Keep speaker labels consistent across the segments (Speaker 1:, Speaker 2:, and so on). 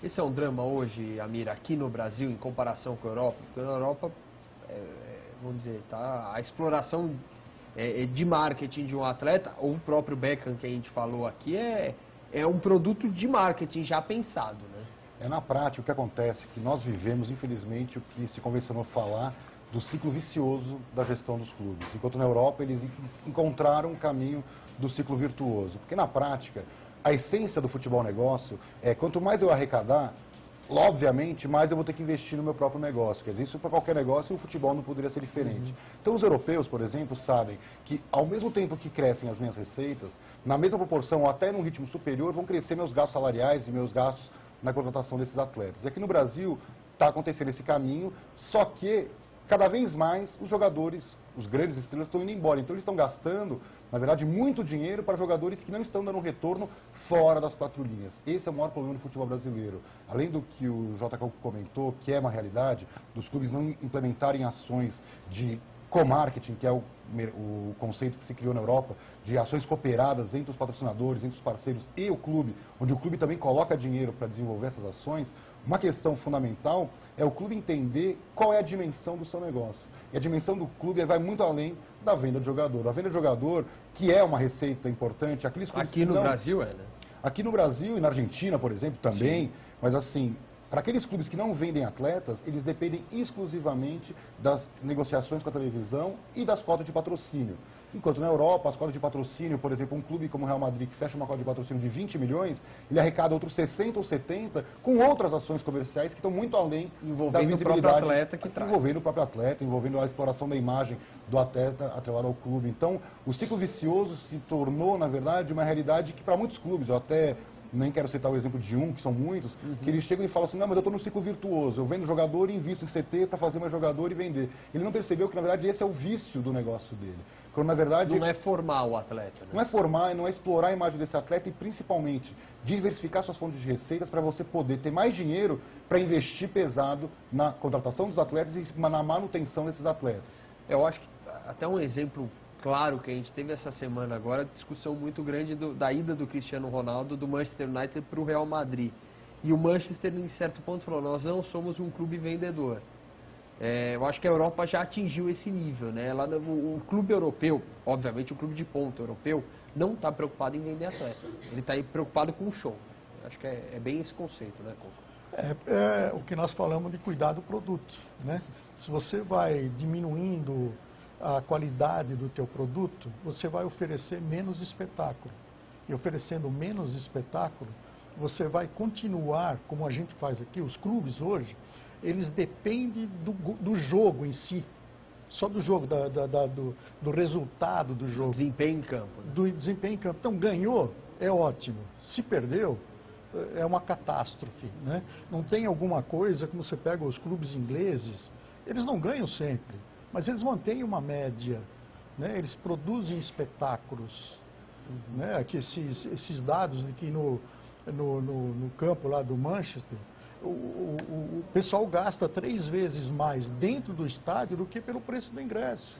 Speaker 1: Esse é um drama hoje, Amir, aqui no Brasil, em comparação com a Europa? Porque na Europa, vamos dizer, tá, a exploração de marketing de um atleta, ou o próprio Beckham que a gente falou aqui, é um produto de marketing já pensado, né?
Speaker 2: Na prática, o que acontece é que nós vivemos, infelizmente, o que se convencionou falar do ciclo vicioso da gestão dos clubes. Enquanto na Europa eles encontraram um caminho do ciclo virtuoso. Porque na prática, a essência do futebol negócio é quanto mais eu arrecadar, obviamente, mais eu vou ter que investir no meu próprio negócio. Quer dizer, isso para qualquer negócio e o futebol não poderia ser diferente. Então os europeus, por exemplo, sabem que ao mesmo tempo que crescem as minhas receitas, na mesma proporção ou até num ritmo superior, vão crescer meus gastos salariais e meus gastos na contratação desses atletas. E aqui no Brasil está acontecendo esse caminho, só que cada vez mais os jogadores, os grandes estrelas, estão indo embora. Então eles estão gastando, na verdade, muito dinheiro para jogadores que não estão dando um retorno fora das quatro linhas. Esse é o maior problema do futebol brasileiro. Além do que o JK comentou, que é uma realidade, dos clubes não implementarem ações de co-marketing, que é o conceito que se criou na Europa, de ações cooperadas entre os patrocinadores, entre os parceiros e o clube, onde o clube também coloca dinheiro para desenvolver essas ações. Uma questão fundamental é o clube entender qual é a dimensão do seu negócio. E a dimensão do clube vai muito além da venda de jogador. A venda de jogador, que é uma receita importante, aqueles clubes
Speaker 1: aqui no Brasil né?
Speaker 2: Aqui no Brasil e na Argentina, por exemplo, também, sim. Mas assim, para aqueles clubes que não vendem atletas, eles dependem exclusivamente das negociações com a televisão e das cotas de patrocínio. Enquanto na Europa, as cotas de patrocínio, por exemplo, um clube como o Real Madrid, que fecha uma cota de patrocínio de 20 milhões, ele arrecada outros 60 ou 70 com outras ações comerciais que estão muito além da visibilidade.
Speaker 1: O próprio atleta que traz.
Speaker 2: Envolvendo o próprio atleta, envolvendo a exploração da imagem do atleta atrelado ao clube. Então, o ciclo vicioso se tornou, na verdade, uma realidade que para muitos clubes, eu até nem quero citar o exemplo de um, que são muitos, que eles chegam e falam assim, não, mas eu estou num ciclo virtuoso, eu vendo jogador e invisto em CT para fazer mais jogador e vender. Ele não percebeu que, na verdade, esse é o vício do negócio dele. Quando, na verdade,
Speaker 1: não é formar o atleta. Né?
Speaker 2: Não é formar, não é explorar a imagem desse atleta e, principalmente, diversificar suas fontes de receitas para você poder ter mais dinheiro para investir pesado na contratação dos atletas e na manutenção desses atletas.
Speaker 1: Eu acho que até um exemplo claro que a gente teve essa semana agora, discussão muito grande da ida do Cristiano Ronaldo do Manchester United para o Real Madrid. E o Manchester, em certo ponto, falou, nós não somos um clube vendedor. Eu acho que a Europa já atingiu esse nível, né? Lá o clube europeu, obviamente o clube de ponta europeu, não está preocupado em vender atleta. Ele está preocupado com o show. Acho que é bem esse conceito, né, Coco?
Speaker 3: É o que nós falamos de cuidar do produto, né? Se você vai diminuindo a qualidade do teu produto, você vai oferecer menos espetáculo. E oferecendo menos espetáculo, você vai continuar, como a gente faz aqui, os clubes hoje, eles dependem do jogo em si. Só do jogo, do resultado do jogo.
Speaker 1: Desempenho em campo. Né?
Speaker 3: Do desempenho em campo. Então, ganhou, é ótimo. Se perdeu, é uma catástrofe. Né? Não tem alguma coisa, como você pega os clubes ingleses, eles não ganham sempre. Mas eles mantêm uma média, né? Eles produzem espetáculos. Né? Aqui esses dados aqui no campo lá do Manchester, o pessoal gasta 3 vezes mais dentro do estádio do que pelo preço do ingresso.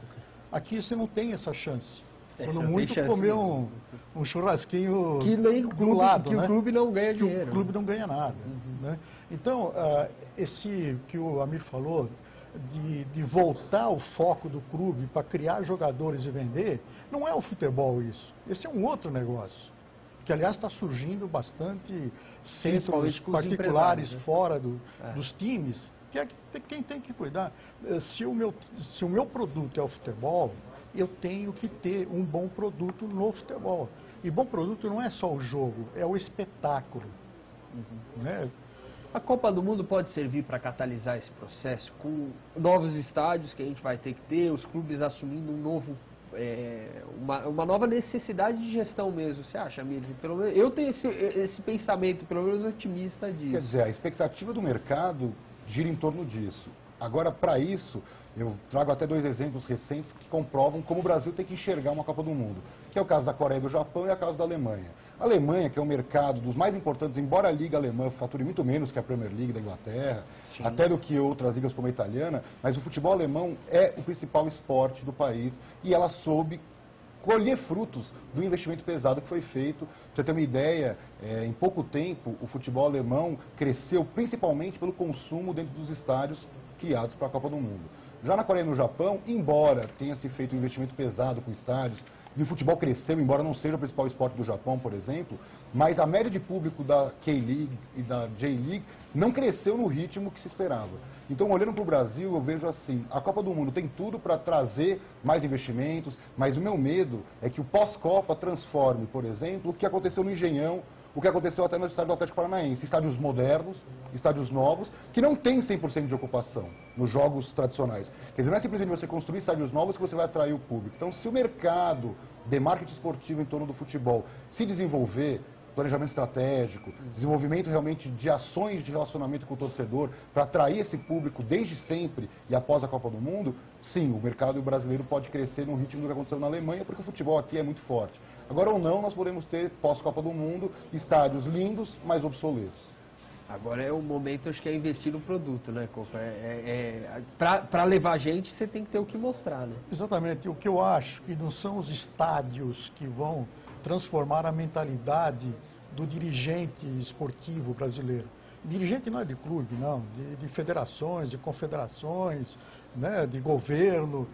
Speaker 3: Aqui você não tem essa chance. Quando muito comer um churrasquinho
Speaker 1: que nem
Speaker 3: do lado,
Speaker 1: que
Speaker 3: né?
Speaker 1: o clube não ganha dinheiro.
Speaker 3: O clube não ganha nada. Né? Então, esse que o Amir falou, de voltar o foco do clube para criar jogadores e vender, não é o futebol isso. Esse é um outro negócio. Que, aliás, está surgindo bastante centros particulares, né? Fora dos times, que é quem tem que cuidar. Se o meu produto é o futebol, eu tenho que ter um bom produto no futebol. E bom produto não é só o jogo, é o espetáculo. Né?
Speaker 1: A Copa do Mundo pode servir para catalisar esse processo, com novos estádios que a gente vai ter que ter, os clubes assumindo uma nova necessidade de gestão mesmo. Você acha, Amir? Pelo menos, eu tenho esse pensamento, pelo menos otimista disso.
Speaker 2: Quer dizer, a expectativa do mercado gira em torno disso. Agora, para isso, eu trago até 2 exemplos recentes que comprovam como o Brasil tem que enxergar uma Copa do Mundo, que é o caso da Coreia e do Japão e o caso da Alemanha. A Alemanha, que é um mercado dos mais importantes, embora a Liga Alemã fature muito menos que a Premier League da Inglaterra, sim, até do que outras ligas como a italiana, mas o futebol alemão é o principal esporte do país e ela soube colher frutos do investimento pesado que foi feito. Pra você ter uma ideia, em pouco tempo, o futebol alemão cresceu principalmente pelo consumo dentro dos estádios criados para a Copa do Mundo. Já na Coreia e no Japão, embora tenha se feito um investimento pesado com estádios, e o futebol cresceu, embora não seja o principal esporte do Japão, por exemplo, mas a média de público da K-League e da J-League não cresceu no ritmo que se esperava. Então, olhando para o Brasil, eu vejo assim, a Copa do Mundo tem tudo para trazer mais investimentos, mas o meu medo é que o pós-Copa transforme, por exemplo, o que aconteceu no Engenhão, o que aconteceu até no estádio do Atlético Paranaense, estádios modernos, estádios novos, que não têm 100% de ocupação nos jogos tradicionais. Quer dizer, não é simplesmente você construir estádios novos que você vai atrair o público. Então, se o mercado de marketing esportivo em torno do futebol se desenvolver, planejamento estratégico, desenvolvimento realmente de ações de relacionamento com o torcedor, para atrair esse público desde sempre e após a Copa do Mundo, sim, o mercado brasileiro pode crescer no ritmo do que aconteceu na Alemanha, porque o futebol aqui é muito forte. Agora ou não, nós podemos ter, pós-Copa do Mundo, estádios lindos, mas obsoletos.
Speaker 1: Agora é o momento, acho que é investir no produto, né, Coco? Para levar gente, você tem que ter o que mostrar, né?
Speaker 3: Exatamente. O que eu acho que não são os estádios que vão transformar a mentalidade do dirigente esportivo brasileiro. Dirigente não é de clube, não, de federações, de confederações, né, de governo.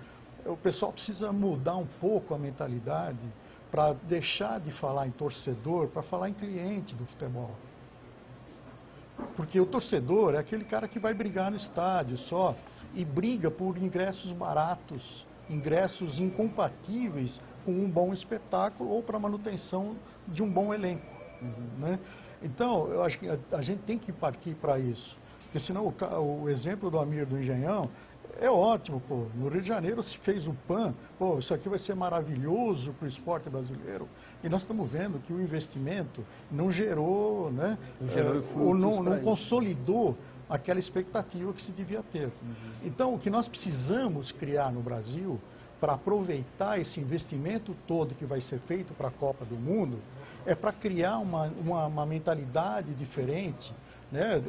Speaker 3: O pessoal precisa mudar um pouco a mentalidade para deixar de falar em torcedor, para falar em cliente do futebol. Porque o torcedor é aquele cara que vai brigar no estádio só e briga por ingressos baratos, ingressos incompatíveis com um bom espetáculo ou para manutenção de um bom elenco. Né? Então, eu acho que a gente tem que partir para isso. Porque senão o exemplo do Amir do Engenhão é ótimo, pô. No Rio de Janeiro se fez o PAN, pô, isso aqui vai ser maravilhoso para o esporte brasileiro. E nós estamos vendo que o investimento não gerou, né, ou não consolidou aquela expectativa que se devia ter. Então, o que nós precisamos criar no Brasil para aproveitar esse investimento todo que vai ser feito para a Copa do Mundo é para criar uma mentalidade diferente, né,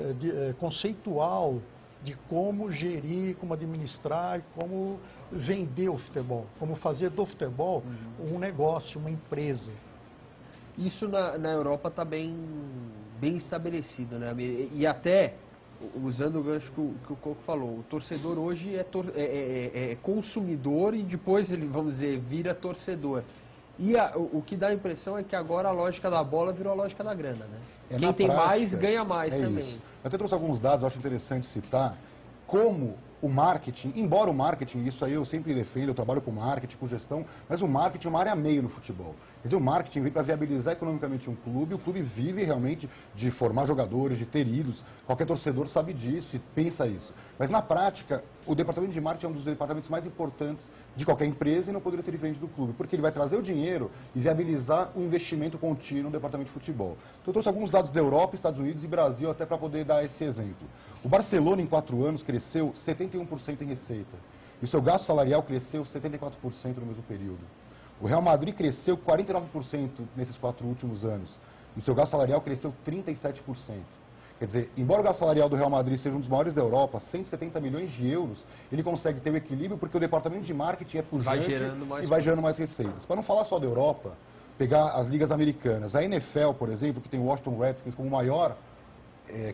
Speaker 3: conceitual, de como gerir, como administrar e como vender o futebol, como fazer do futebol um negócio, uma empresa.
Speaker 1: Isso na Europa está bem estabelecido, né? E até, usando o gancho que o Coco falou, o torcedor hoje é consumidor e depois ele, vamos dizer, vira torcedor. E o que dá a impressão é que agora a lógica da bola virou a lógica da grana, né? Quem tem mais, ganha mais também.
Speaker 2: Isso. Eu até trouxe alguns dados, eu acho interessante citar, como o marketing, embora o marketing, isso aí eu sempre defendo, eu trabalho com marketing, com gestão, mas o marketing é uma área meio no futebol. Quer dizer, o marketing vem para viabilizar economicamente um clube, o clube vive realmente de formar jogadores, de ter ídolos, qualquer torcedor sabe disso e pensa isso. Mas na prática, o departamento de marketing é um dos departamentos mais importantes de qualquer empresa e não poderia ser diferente do clube, porque ele vai trazer o dinheiro e viabilizar o investimento contínuo no departamento de futebol. Então eu trouxe alguns dados da Europa, Estados Unidos e Brasil até para poder dar esse exemplo. O Barcelona em 4 anos cresceu 71% em receita e o seu gasto salarial cresceu 74% no mesmo período. O Real Madrid cresceu 49% nesses 4 últimos anos e seu gasto salarial cresceu 37%. Quer dizer, embora o gasto salarial do Real Madrid seja um dos maiores da Europa, 170 milhões de euros, ele consegue ter o equilíbrio porque o departamento de marketing é pujante e vai gerando mais receitas. Para não falar só da Europa, pegar as ligas americanas. A NFL, por exemplo, que tem o Washington Redskins como o maior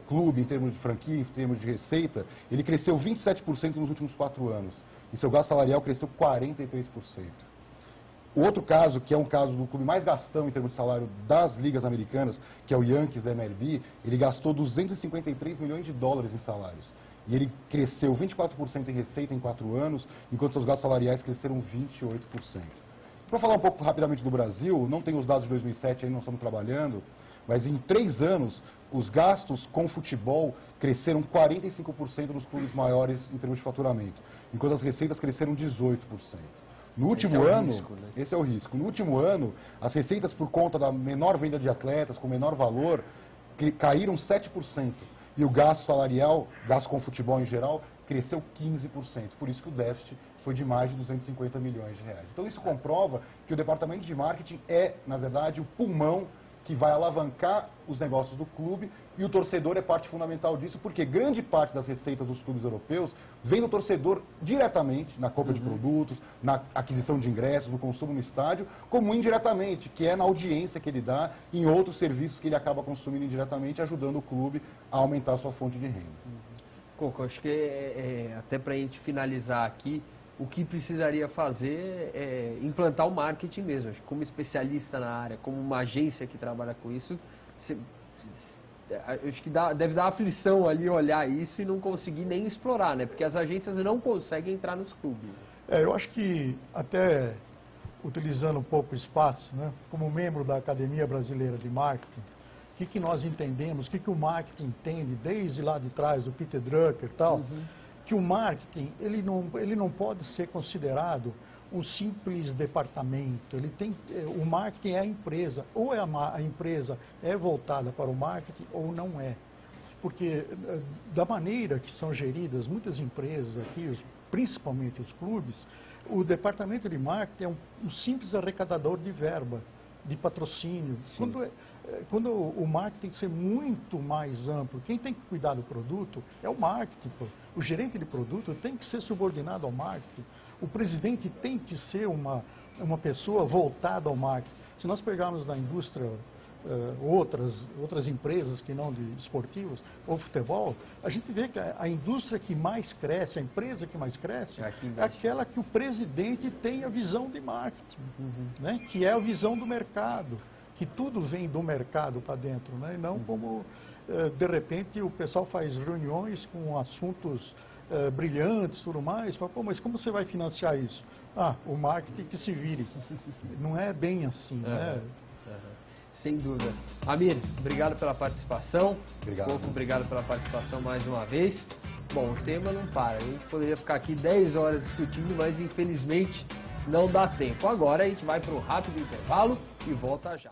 Speaker 2: clube em termos de franquia, em termos de receita, ele cresceu 27% nos últimos 4 anos. E seu gasto salarial cresceu 43%. O outro caso, que é um caso do clube mais gastão em termos de salário das ligas americanas, que é o Yankees da MLB, ele gastou 253 milhões de dólares em salários. E ele cresceu 24% em receita em 4 anos, enquanto seus gastos salariais cresceram 28%. Para falar um pouco rapidamente do Brasil, não tem os dados de 2007, aí não estamos trabalhando, mas em 3 anos, os gastos com futebol cresceram 45% nos clubes maiores em termos de faturamento, enquanto as receitas cresceram 18%. No último ano, risco, né? Esse é o risco. No último ano, as receitas por conta da menor venda de atletas, com menor valor, caíram 7%. E o gasto salarial, gasto com futebol em geral, cresceu 15%. Por isso que o déficit foi de mais de 250 milhões de reais. Então isso comprova que o departamento de marketing é, na verdade, o pulmão que vai alavancar os negócios do clube, e o torcedor é parte fundamental disso, porque grande parte das receitas dos clubes europeus vem do torcedor diretamente na compra de produtos, na aquisição de ingressos, no consumo no estádio, como indiretamente, que é na audiência que ele dá em outros serviços que ele acaba consumindo indiretamente, ajudando o clube a aumentar a sua fonte de renda.
Speaker 1: Coco, acho que até para a gente finalizar aqui, o que precisaria fazer é implantar o marketing mesmo. Acho que como especialista na área, como uma agência que trabalha com isso, acho que deve dar aflição ali olhar isso e não conseguir nem explorar, né? Porque as agências não conseguem entrar nos clubes.
Speaker 3: Eu acho que, até utilizando um pouco o espaço, né, como membro da Academia Brasileira de Marketing, o que nós entendemos, o que o marketing entende desde lá de trás, do Peter Drucker e tal, que o marketing ele não pode ser considerado um simples departamento. O marketing é a empresa, ou a empresa é voltada para o marketing ou não é. Porque da maneira que são geridas muitas empresas aqui, principalmente os clubes, o departamento de marketing é um simples arrecadador de verba, de patrocínio. Quando o marketing tem que ser muito mais amplo, quem tem que cuidar do produto é o marketing. Pô. O gerente de produto tem que ser subordinado ao marketing. O presidente tem que ser uma pessoa voltada ao marketing. Se nós pegarmos na indústria outras empresas que não de esportivas ou futebol, a gente vê que a indústria que mais cresce, a empresa que mais cresce, é aquela que o presidente tem a visão de marketing, né? Que é a visão do mercado, que tudo vem do mercado para dentro, né? E não como, de repente, o pessoal faz reuniões com assuntos brilhantes e tudo mais, fala, pô, mas como você vai financiar isso? Ah, o marketing que se vire. Não é bem assim, né?
Speaker 1: Sem dúvida. Amir, obrigado pela participação.
Speaker 2: Obrigado.
Speaker 1: Coco, obrigado pela participação mais uma vez. Bom, o tema não para. A gente poderia ficar aqui 10 horas discutindo, mas infelizmente não dá tempo. Agora a gente vai para um rápido intervalo e volta já.